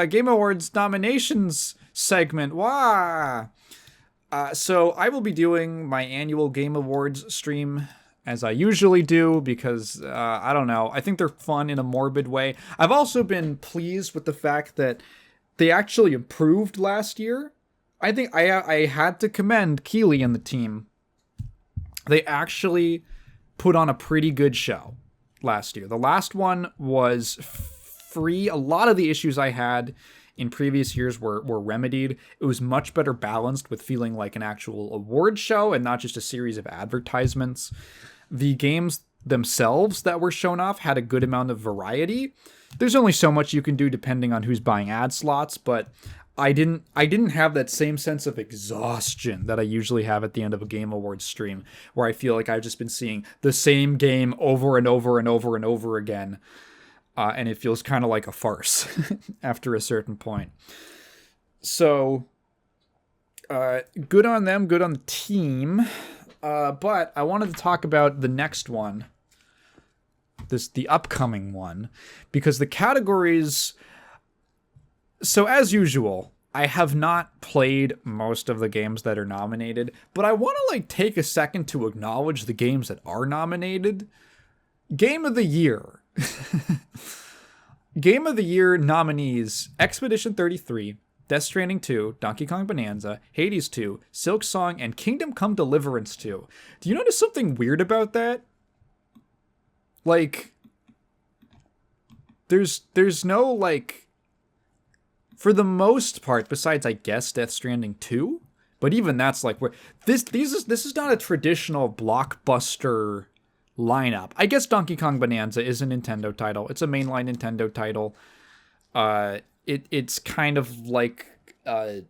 Game Awards nominations segment. Wah! So I will be doing my annual Game Awards stream as I usually do because, I don't know, I think they're fun in a morbid way. I've also been pleased with the fact that they actually improved last year. I think I had to commend Keeley and the team. They actually put on a pretty good show last year. The last one was free. A lot of the issues I had in previous years were remedied. It was much better balanced with feeling like an actual award show and not just a series of advertisements. The games themselves that were shown off had a good amount of variety. There's only so much you can do depending on who's buying ad slots, but I didn't have that same sense of exhaustion that I usually have at the end of a Game Awards stream, where I feel like I've just been seeing the same game over and over and over and over again. And it feels kind of like a farce after a certain point. So, good on them, good on the team. But I wanted to talk about the next one, the upcoming one, because the categories. So as usual, I have not played most of the games that are nominated, but I want to take a second to acknowledge the games that are nominated. Game of the Year. Game of the Year nominees: Expedition 33, Death Stranding 2, Donkey Kong Bonanza, Hades 2, Silk Song, and Kingdom Come Deliverance 2. Do you notice something weird about that? There's no, for the most part, besides, I guess, Death Stranding 2, but even that's where this is not a traditional blockbuster lineup. I guess Donkey Kong Bonanza is a Nintendo title. It's a mainline Nintendo title. It's kind of like I'm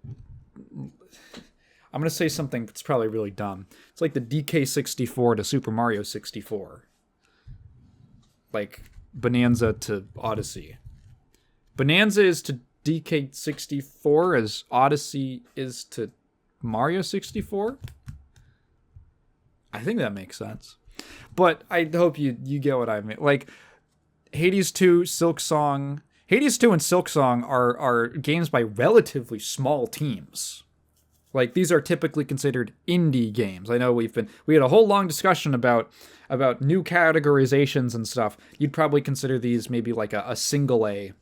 gonna say something that's probably really dumb. It's like the DK64 to Super Mario 64. Like Bonanza to Odyssey. Bonanza is to DK64 as Odyssey is to Mario 64. I think that makes sense. But I hope you get what I mean. Hades 2, Silk Song. Hades 2 and Silk Song are games by relatively small teams. These are typically considered indie games. I know we had a whole long discussion about new categorizations and stuff. You'd probably consider these maybe a single A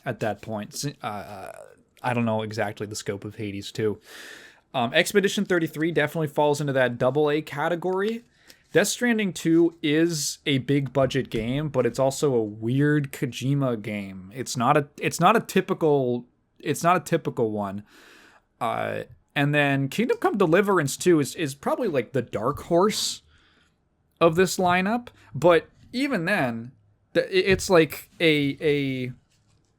at that point. I don't know exactly the scope of Hades 2. Expedition 33 definitely falls into that double A category. Death Stranding 2 is a big budget game, but it's also a weird Kojima game. It's not a typical one. And then Kingdom Come Deliverance 2 is probably the dark horse of this lineup, but even then, it's a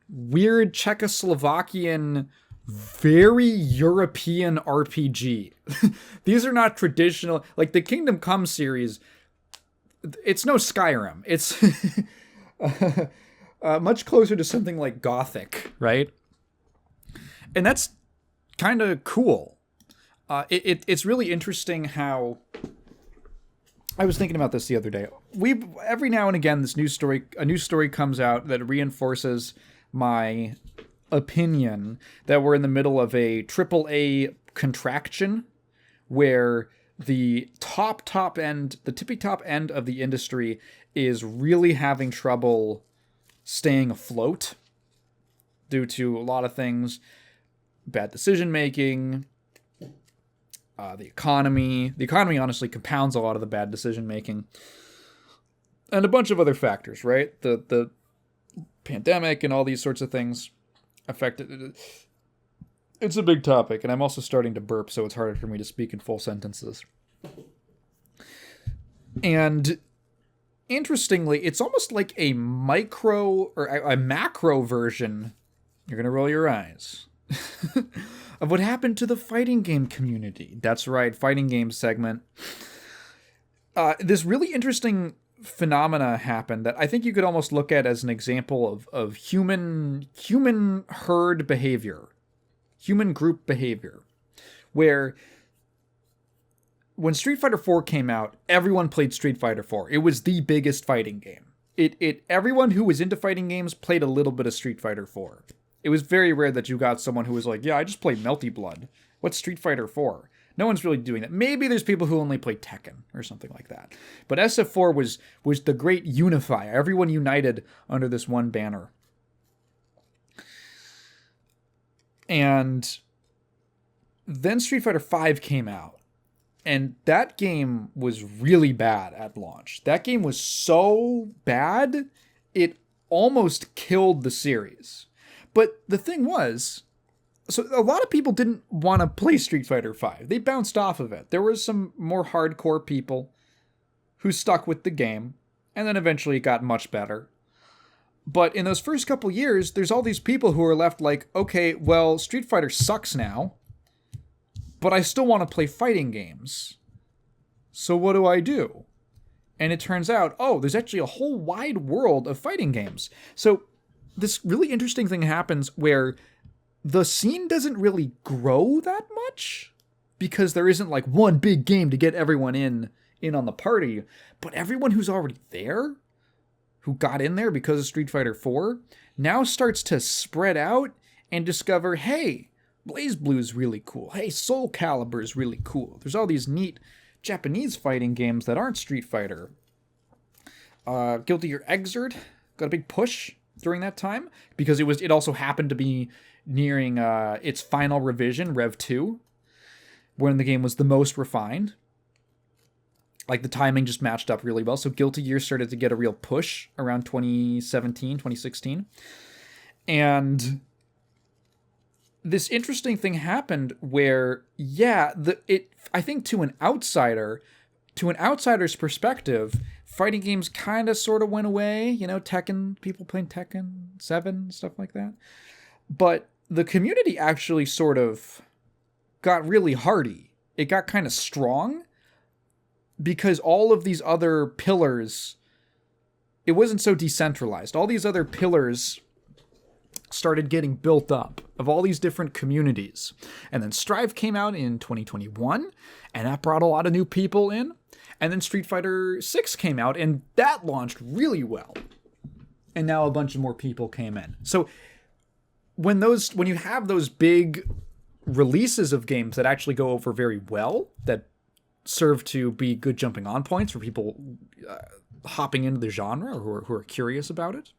weird Czechoslovakian, very European RPG. These are not traditional, the Kingdom Come series. It's no Skyrim. It's much closer to something like Gothic, right? And that's kind of cool. It's really interesting how I was thinking about this the other day. Every now and again, a new story comes out that reinforces my opinion that we're in the middle of a AAA contraction where the tippy top end of the industry is really having trouble staying afloat due to a lot of things. Bad decision making, the economy. The economy honestly compounds a lot of the bad decision making, and a bunch of other factors, right? The pandemic and all these sorts of things affected. It's a big topic, and I'm also starting to burp, so it's harder for me to speak in full sentences. And interestingly, it's almost like a micro or a macro version. You're gonna roll your eyes. Of what happened to the fighting game community. That's right, fighting game segment. This really interesting phenomena happened that I think you could almost look at as an example of human herd behavior, human group behavior, where when Street Fighter 4 came out, everyone played Street Fighter 4. It was the biggest fighting game. Everyone who was into fighting games played a little bit of Street Fighter 4. It was very rare that you got someone who was like, yeah, I just play Melty Blood. What's Street Fighter 4? No one's really doing that. Maybe there's people who only play Tekken or something like that. But SF4 was the great unifier. Everyone united under this one banner. And then Street Fighter V came out. And that game was really bad at launch. That game was so bad, it almost killed the series. But the thing was, so a lot of people didn't want to play Street Fighter V. They bounced off of it. There was some more hardcore people who stuck with the game, and then eventually it got much better. But in those first couple years, there's all these people who are left like, okay, well, Street Fighter sucks now, but I still want to play fighting games. So what do I do? And it turns out, oh, there's actually a whole wide world of fighting games. So this really interesting thing happens where the scene doesn't really grow that much because there isn't like one big game to get everyone in on the party. But everyone who's already there, who got in there because of Street Fighter 4, now starts to spread out and discover, hey, BlazBlue is really cool. Hey, Soul Calibur is really cool. There's all these neat Japanese fighting games that aren't Street Fighter. Guilty Gear Xrd got a big push during that time because it also happened to be nearing its final revision, Rev 2, when the game was the most refined. Like, the timing just matched up really well. So Guilty Gear started to get a real push around 2017, 2016. And this interesting thing happened where, yeah, I think to an outsider's perspective, fighting games kind of sort of went away. You know, Tekken, people playing Tekken 7, stuff like that. But the community actually sort of got really hardy. It got kind of strong because all of these other pillars, it wasn't so decentralized. All these other pillars started getting built up of all these different communities. And then Strive came out in 2021, and that brought a lot of new people in. And then Street Fighter 6 came out, and that launched really well. And now a bunch of more people came in. So when you have those big releases of games that actually go over very well, that serve to be good jumping on points for people hopping into the genre or who are curious about it,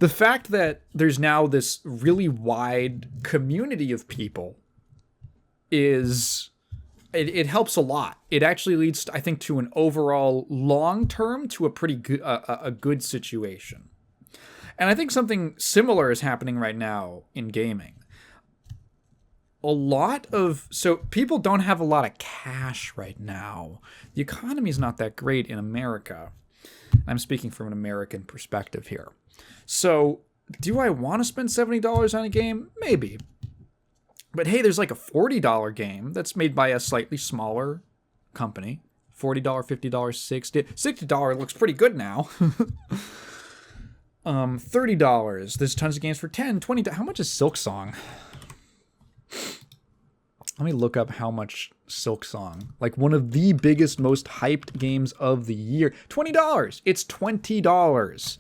the fact that there's now this really wide community of people it helps a lot. It actually leads, I think, to an overall long term to a pretty good a good situation. And I think something similar is happening right now in gaming. So people don't have a lot of cash right now. The economy's not that great in America. I'm speaking from an American perspective here. So, do I want to spend $70 on a game? Maybe. But hey, there's like a $40 game that's made by a slightly smaller company. $40, $50, $60. $60 looks pretty good now. $30. There's tons of games for $10, $20. How much is Silksong? Let me look up how much Silksong, like one of the biggest, most hyped games of the year. $20. It's $20.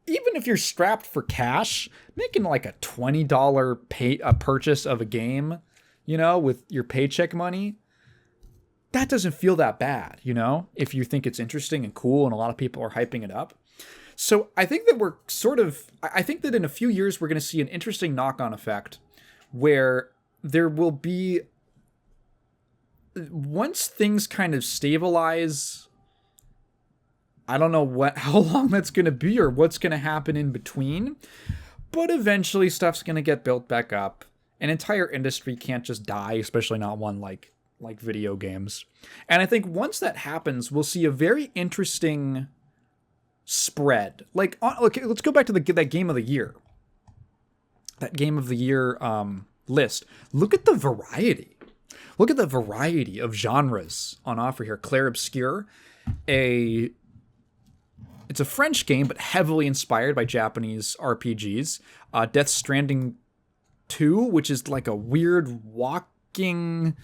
Even if you're strapped for cash, making like a $20 purchase of a game, you know, with your paycheck money, that doesn't feel that bad, you know, if you think it's interesting and cool and a lot of people are hyping it up. So I think that I think that in a few years, we're going to see an interesting knock-on effect where there will be, once things kind of stabilize, I don't know how long that's going to be or what's going to happen in between, but eventually stuff's going to get built back up. An entire industry can't just die, especially not one like video games. And I think once that happens, we'll see a very interesting spread. Like, okay, let's go back to that game of the year. That game of the year list. Look at the variety. Look at the variety of genres on offer here. Clair Obscur, it's a French game, but heavily inspired by Japanese RPGs. Death Stranding 2, which is like a weird walking,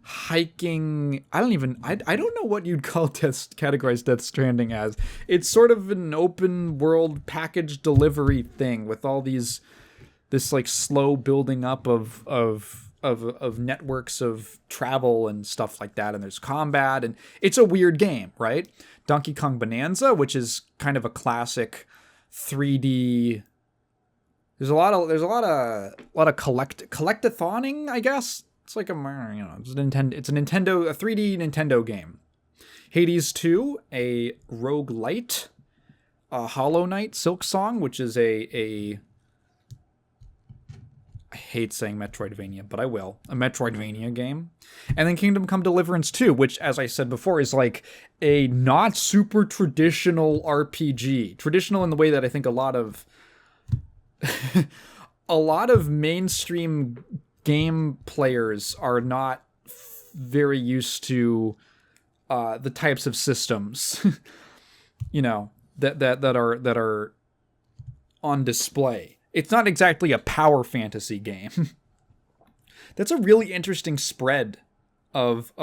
hiking. I don't know what you'd categorize Death Stranding as. It's sort of an open world package delivery thing with all these this like slow building up of networks of travel and stuff like that, and there's combat, and it's a weird game, right? Donkey Kong Bonanza, which is kind of a classic 3D. There's a lot of collectathoning, I guess. It's like it's a Nintendo, a 3D Nintendo game. Hades 2, a roguelite, Hollow Knight Silk Song, which is I hate saying Metroidvania, but I will. A Metroidvania game. And then Kingdom Come Deliverance 2, which, as I said before, is like a not super traditional RPG. Traditional in the way that I think a lot of mainstream game players are not very used to the types of systems, that are on display. It's not exactly a power fantasy game. That's a really interesting spread of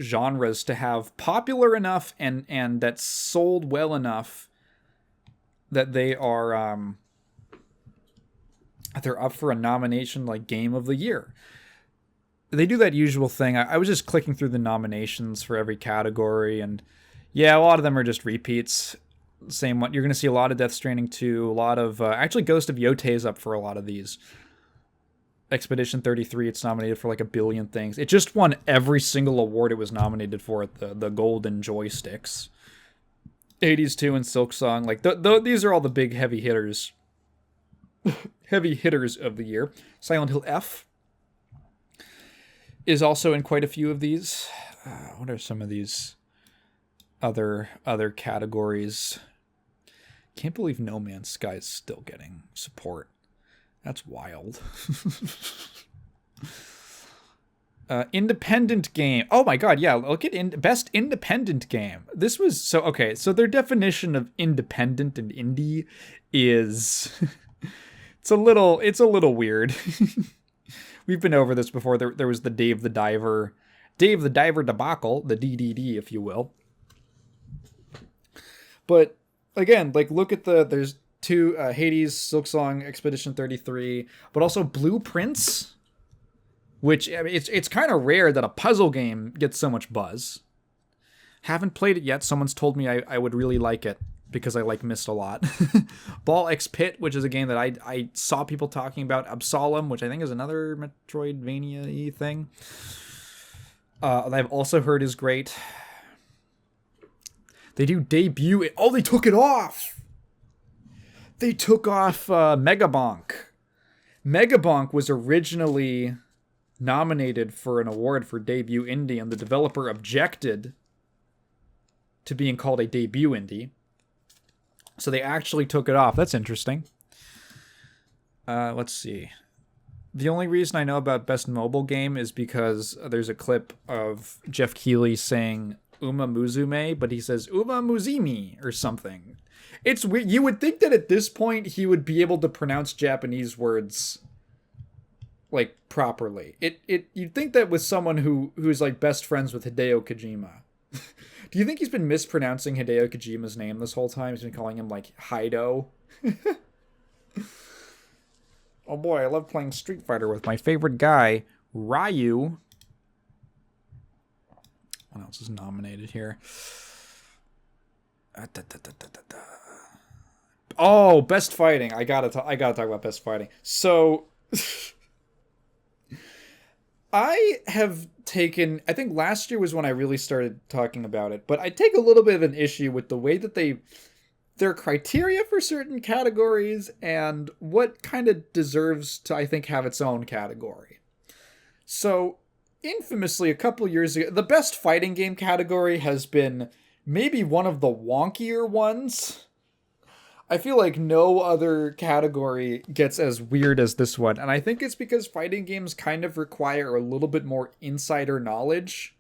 genres to have popular enough and that's sold well enough that they're up for a nomination like Game of the Year. They do that usual thing. I was just clicking through the nominations for every category, and yeah, a lot of them are just repeats. Same one. You're going to see a lot of Death Stranding 2, a lot of... actually, Ghost of Yote's up for a lot of these. Expedition 33, it's nominated for like a billion things. It just won every single award it was nominated for at the Golden Joysticks. Hades 2 and Silk Song. Like, these are all the big heavy hitters. Heavy hitters of the year. Silent Hill F is also in quite a few of these. What are some of these other categories? Can't believe No Man's Sky is still getting support. That's wild. Independent game. Oh my god, yeah. Look at best independent game. This was so their definition of independent and indie is it's a little weird. We've been over this before. There was the Dave the Diver debacle, the DDD, if you will. But again, like, look at there's two Hades, Silk Song, Expedition 33, but also Blueprints, which, I mean, it's kind of rare that a puzzle game gets so much buzz. Haven't played it yet. Someone's told me I would really like it because I like Myst a lot. Ball X Pit, which is a game that I saw people talking about. Absolem, which I think is another Metroidvania-y thing. That I've also heard is great. They do debut... Oh, they took it off! They took off Megabonk. Megabonk was originally nominated for an award for debut indie, and the developer objected to being called a debut indie. So they actually took it off. That's interesting. Let's see. The only reason I know about Best Mobile Game is because there's a clip of Jeff Keighley saying Uma Musume, but he says Uma Muzimi or something. It's weird. You would think that at this point he would be able to pronounce Japanese words like properly. You'd think that with someone who's like best friends with Hideo Kojima. Do you think he's been mispronouncing Hideo Kojima's name this whole time? He's been calling him like Hido. Oh boy, I love playing Street Fighter with my favorite guy, Ryu. What else is nominated here? Oh, Best Fighting. I gotta talk about Best Fighting. So, I have taken... I think last year was when I really started talking about it, but I take a little bit of an issue with the way that their criteria for certain categories and what kind of deserves to, I think, have its own category. So, infamously, a couple years ago, the Best Fighting Game category has been maybe one of the wonkier ones. I feel like no other category gets as weird as this one, and I think it's because fighting games kind of require a little bit more insider knowledge,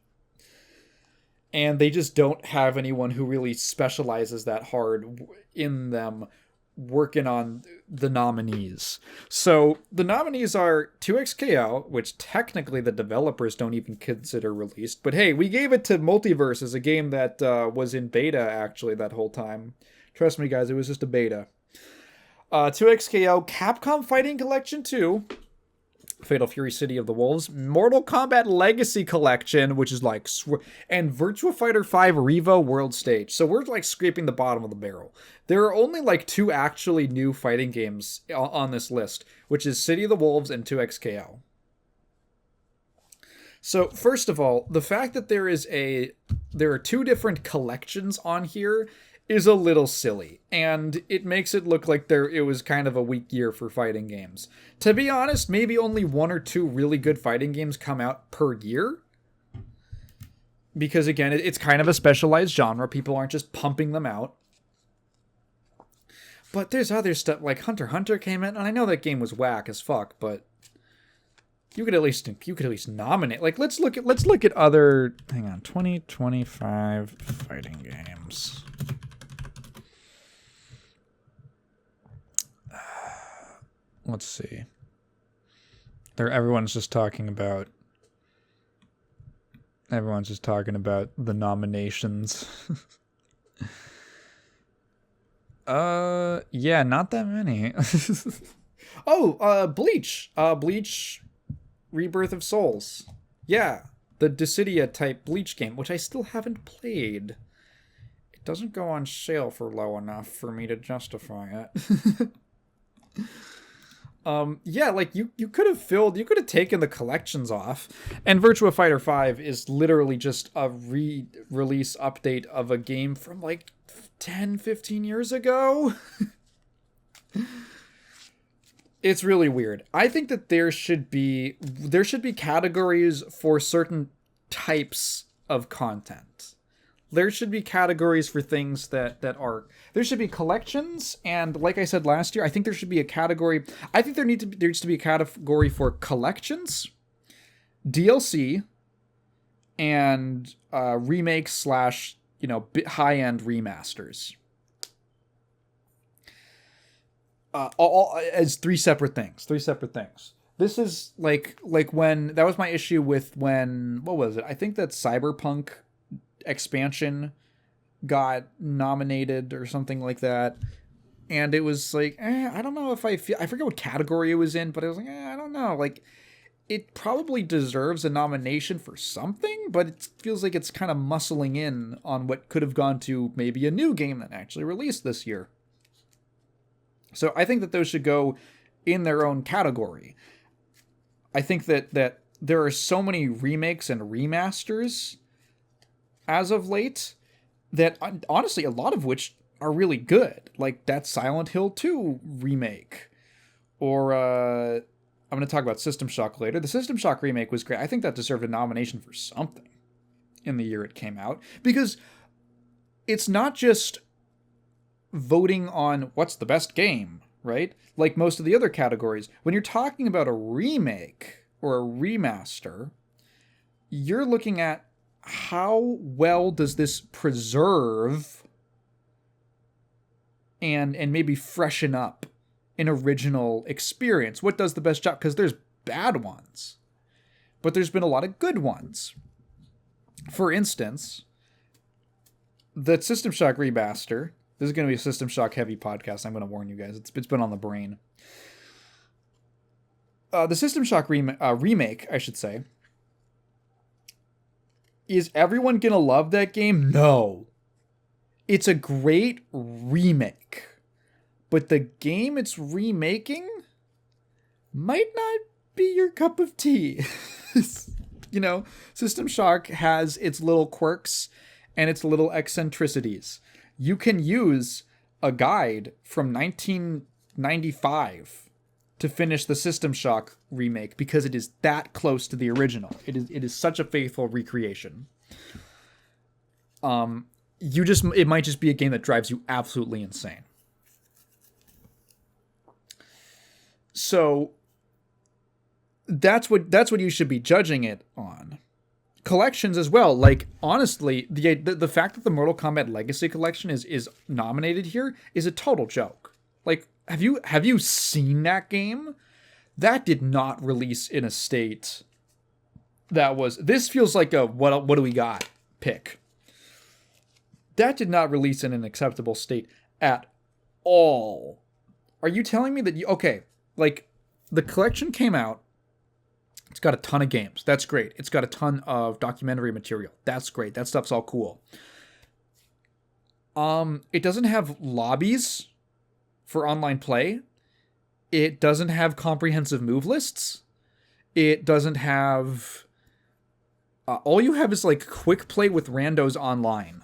and they just don't have anyone who really specializes that hard in them working on the nominees. So the nominees are 2XKO, which technically the developers don't even consider released, but hey, we gave it to Multiverse as a game that was in beta actually that whole time. Trust me, guys, it was just a beta. 2XKO, Capcom Fighting Collection 2, Fatal Fury City of the Wolves, Mortal Kombat Legacy Collection, which is like, and Virtua Fighter 5 Revo World Stage. So we're like scraping the bottom of the barrel. There are only like 2 actually new fighting games on this list, which is City of the Wolves and 2XKO. So first of all, the fact that there are 2 different collections on here is a little silly, and it makes it look like it was kind of a weak year for fighting games. To be honest, maybe only 1 or 2 really good fighting games come out per year. Because again, it's kind of a specialized genre. People aren't just pumping them out. But there's other stuff, like Hunter x Hunter came in, and I know that game was whack as fuck, but you could at least nominate. Like, let's look at other, hang on, 2025 fighting games. Let's see. Everyone's just talking about the nominations. Yeah, not that many. Bleach. Bleach Rebirth of Souls. Yeah, the Dissidia type Bleach game, which I still haven't played. It doesn't go on sale for low enough for me to justify it. Yeah, like you could have taken the collections off, and Virtua Fighter 5 is literally just a re-release update of a game from like 10-15 years ago. It's really weird. I think that there should be categories for certain types of content. There should be categories for things that are... There should be collections, and like I said last year, I think there should be a category... I think there needs to be a category for collections, DLC, and remakes / high-end remasters. All as three separate things. This is like when... That was my issue with when... What was it? I think that Cyberpunk expansion got nominated or something like that, and it was like I don't know if I forget what category it was in, but I was like I don't know, like it probably deserves a nomination for something, but it feels like it's kind of muscling in on what could have gone to maybe a new game that actually released this year. So I think that those should go in their own category. I think that there are so many remakes and remasters as of late that honestly a lot of which are really good, like that Silent Hill 2 remake, or I'm going to talk about System Shock later. The System Shock remake was great. I think that deserved a nomination for something in the year it came out, because it's not just voting on what's the best game, right? Like most of the other categories, when you're talking about a remake or a remaster, you're looking at how well does this preserve and maybe freshen up an original experience? What does the best job? Because there's bad ones, but there's been a lot of good ones. For instance, the System Shock remaster. This is going to be a System Shock heavy podcast. I'm going to warn you guys. It's been on the brain. The System Shock remake, I should say. Is everyone gonna love that game? No. It's a great remake. But the game it's remaking might not be your cup of tea. System Shock has its little quirks and its little eccentricities. You can use a guide from 1995 to finish the System Shock remake because it is that close to the original. It is such a faithful recreation. It might just be a game that drives you absolutely insane. So that's what you should be judging it on. Collections as well. Like honestly, the fact that the Mortal Kombat Legacy Collection is nominated here is a total joke. Like, have you seen that game? That did not release in a state that was... This feels like a what do we got pick. That did not release in an acceptable state at all Are you telling me that okay, like the collection came out, it's got a ton of games. That's great. It's got a ton of documentary material. That's great. That stuff's all cool. It doesn't have lobbies for online play. It doesn't have comprehensive move lists. It doesn't have... all you have is like quick play with randos online.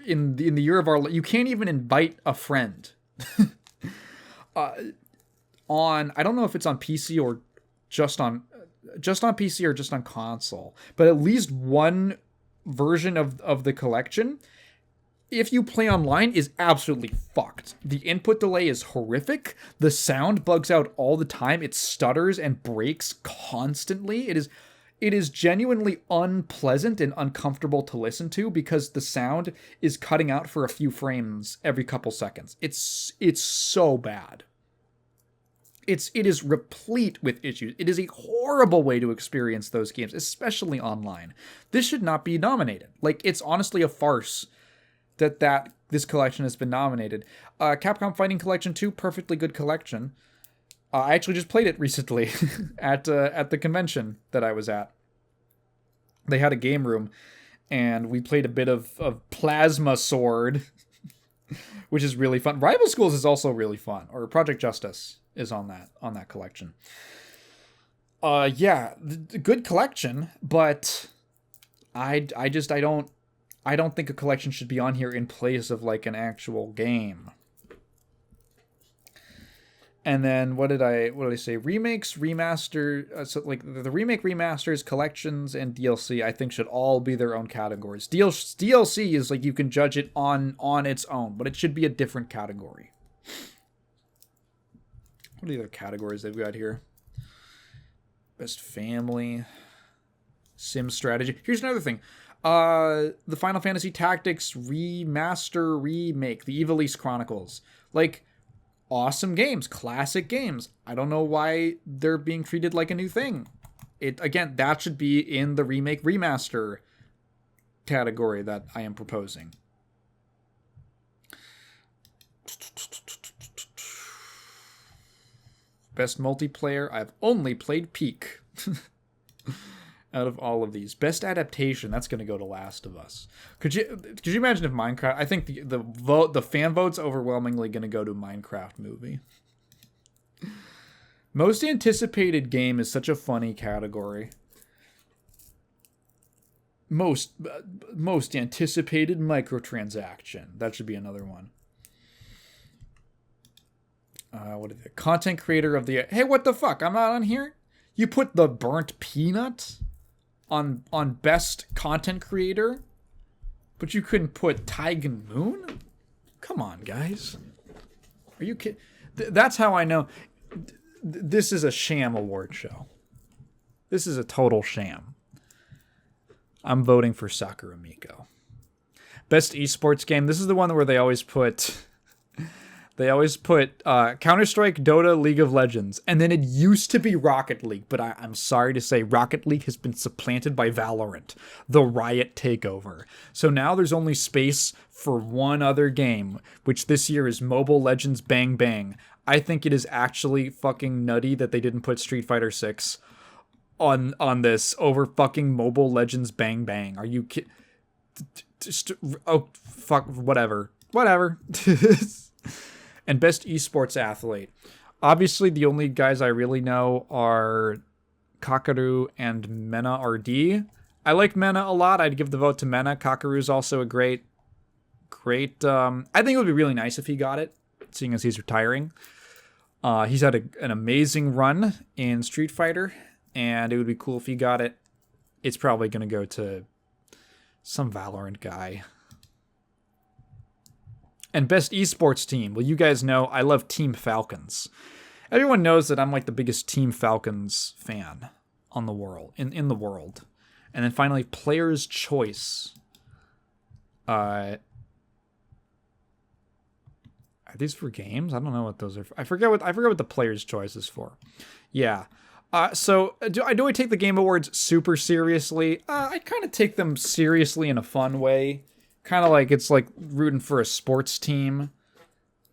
In the year of our... You can't even invite a friend. I don't know if it's on PC or just on PC or just on console, but at least one version of the collection, if you play online, is absolutely fucked. The input delay is horrific. The sound bugs out all the time. It stutters and breaks constantly. It is genuinely unpleasant and uncomfortable to listen to because the sound is cutting out for a few frames every couple seconds. It's so bad. It is replete with issues. It is a horrible way to experience those games, especially online. This should not be nominated. Like, it's honestly a farce that this collection has been nominated. Capcom Fighting Collection 2, perfectly good collection. I actually just played it recently at the convention that I was at. They had a game room, and we played a bit of Plasma Sword, which is really fun. Rival Schools is also really fun, or Project Justice is on that collection. Yeah, good collection, but I don't think a collection should be on here in place of like an actual game. And then what did I say? Remakes, remaster, so like the remake, remasters, collections, and DLC, I think should all be their own categories. DLC is like you can judge it on its own, but it should be a different category. What are the other categories they've got here? Best family, sim strategy. Here's another thing. The Final Fantasy Tactics remaster remake, the Ivalice Chronicles. Like, awesome games, classic games. I don't know why they're being treated like a new thing. Again, that should be in the remake remaster category that I am proposing. Best multiplayer, I've only played Peak. Out of all of these. Best adaptation, that's going to go to Last of Us. Could you imagine if Minecraft... I think the fan vote's overwhelmingly going to go to Minecraft movie. Most anticipated game is such a funny category. Most anticipated microtransaction. That should be another one. What is it? Content creator of the... Hey, what the fuck? I'm not on here? You put the Burnt Peanut on best content creator, but you couldn't put Taigen Moon? Come on, guys. Are you kidding? That's how I know. This is a sham award show. This is a total sham. I'm voting for Sakura Miko. Best esports game. This is the one where they always put Counter-Strike, Dota, League of Legends. And then it used to be Rocket League, but I'm sorry to say Rocket League has been supplanted by Valorant, the Riot takeover. So now there's only space for one other game, which this year is Mobile Legends Bang Bang. I think it is actually fucking nutty that they didn't put Street Fighter 6 on this over fucking Mobile Legends Bang Bang. Are you kidding? Oh, fuck, whatever. And best esports athlete. Obviously, the only guys I really know are Kakaru and Mena RD. I like Mena a lot. I'd give the vote to Mena. Kakaru's also a great... I think it would be really nice if he got it, seeing as he's retiring. He's had an amazing run in Street Fighter, and it would be cool if he got it. It's probably going to go to some Valorant guy. And best esports team. Well, you guys know I love Team Falcons. Everyone knows that I'm like the biggest Team Falcons fan on the world, in the world. And then finally, player's choice. Are these for games? I don't know what those are for. I forget what the player's choice is for. Yeah. So do I take the Game Awards super seriously? I kind of take them seriously in a fun way. Kind of like it's like rooting for a sports team.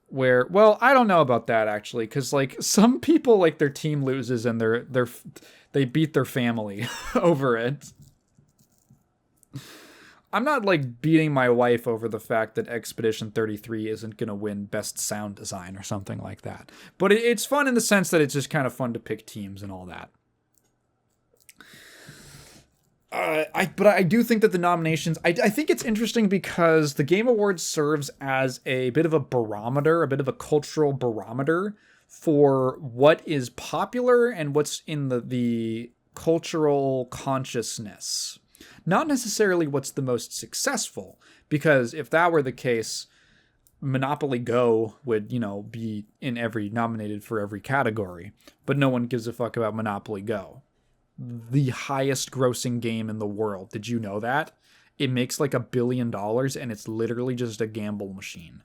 where, well, I don't know about that actually, because like some people, like their team loses and they beat their family over it. I'm not like beating my wife over the fact that Expedition 33 isn't gonna win Best Sound Design or something like that, but it's fun in the sense that it's just kind of fun to pick teams and all that. But I do think that the nominations, I think it's interesting because the Game Awards serves as a bit of a barometer, a bit of a cultural barometer for what is popular and what's in the cultural consciousness. Not necessarily what's the most successful, because if that were the case, Monopoly Go would, be nominated for every category, but no one gives a fuck about Monopoly Go. The highest grossing game in the world. Did you know that? It makes like $1 billion and it's literally just a gamble machine.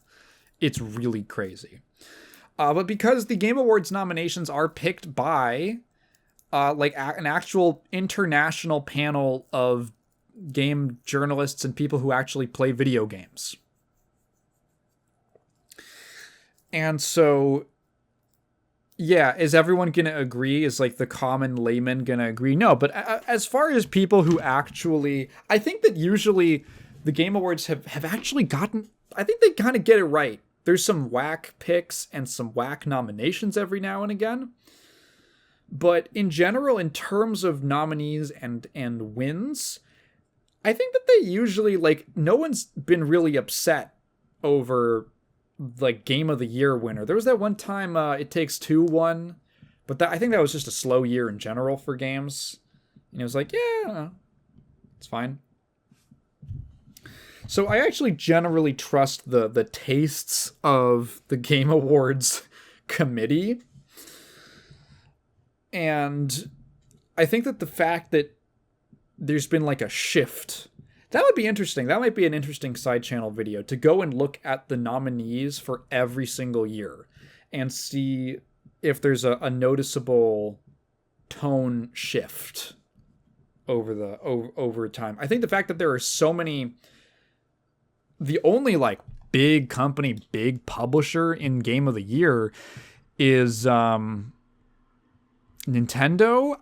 It's really crazy. But because the Game Awards nominations are picked by an actual international panel of game journalists and people who actually play video games. And so, yeah, is everyone going to agree? Is like the common layman going to agree? No, but as far as people who actually, I think that usually the Game Awards have actually gotten, I think they kind of get it right. There's some whack picks and some whack nominations every now and again. But in general, in terms of nominees and wins, I think that they usually, like, no one's been really upset over like Game of the Year winner. There was that one time It Takes Two won, but I think that was just a slow year in general for games. And it was like, yeah, it's fine. So I actually generally trust the tastes of the Game Awards committee. And I think that the fact that there's been like a shift, that would be interesting. That might be an interesting side channel video to go and look at the nominees for every single year and see if there's a noticeable tone shift over time. I think the fact that there are so many, the only like big company, big publisher in Game of the Year is Nintendo.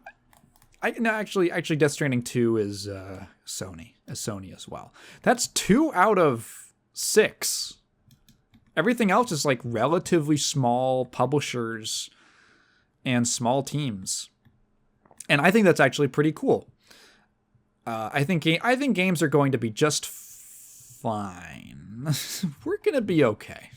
Actually, Death Stranding 2 is Sony as well. That's 2 out of 6. Everything else is like relatively small publishers and small teams, and I think that's actually pretty cool. I think games are going to be just fine. We're gonna be okay.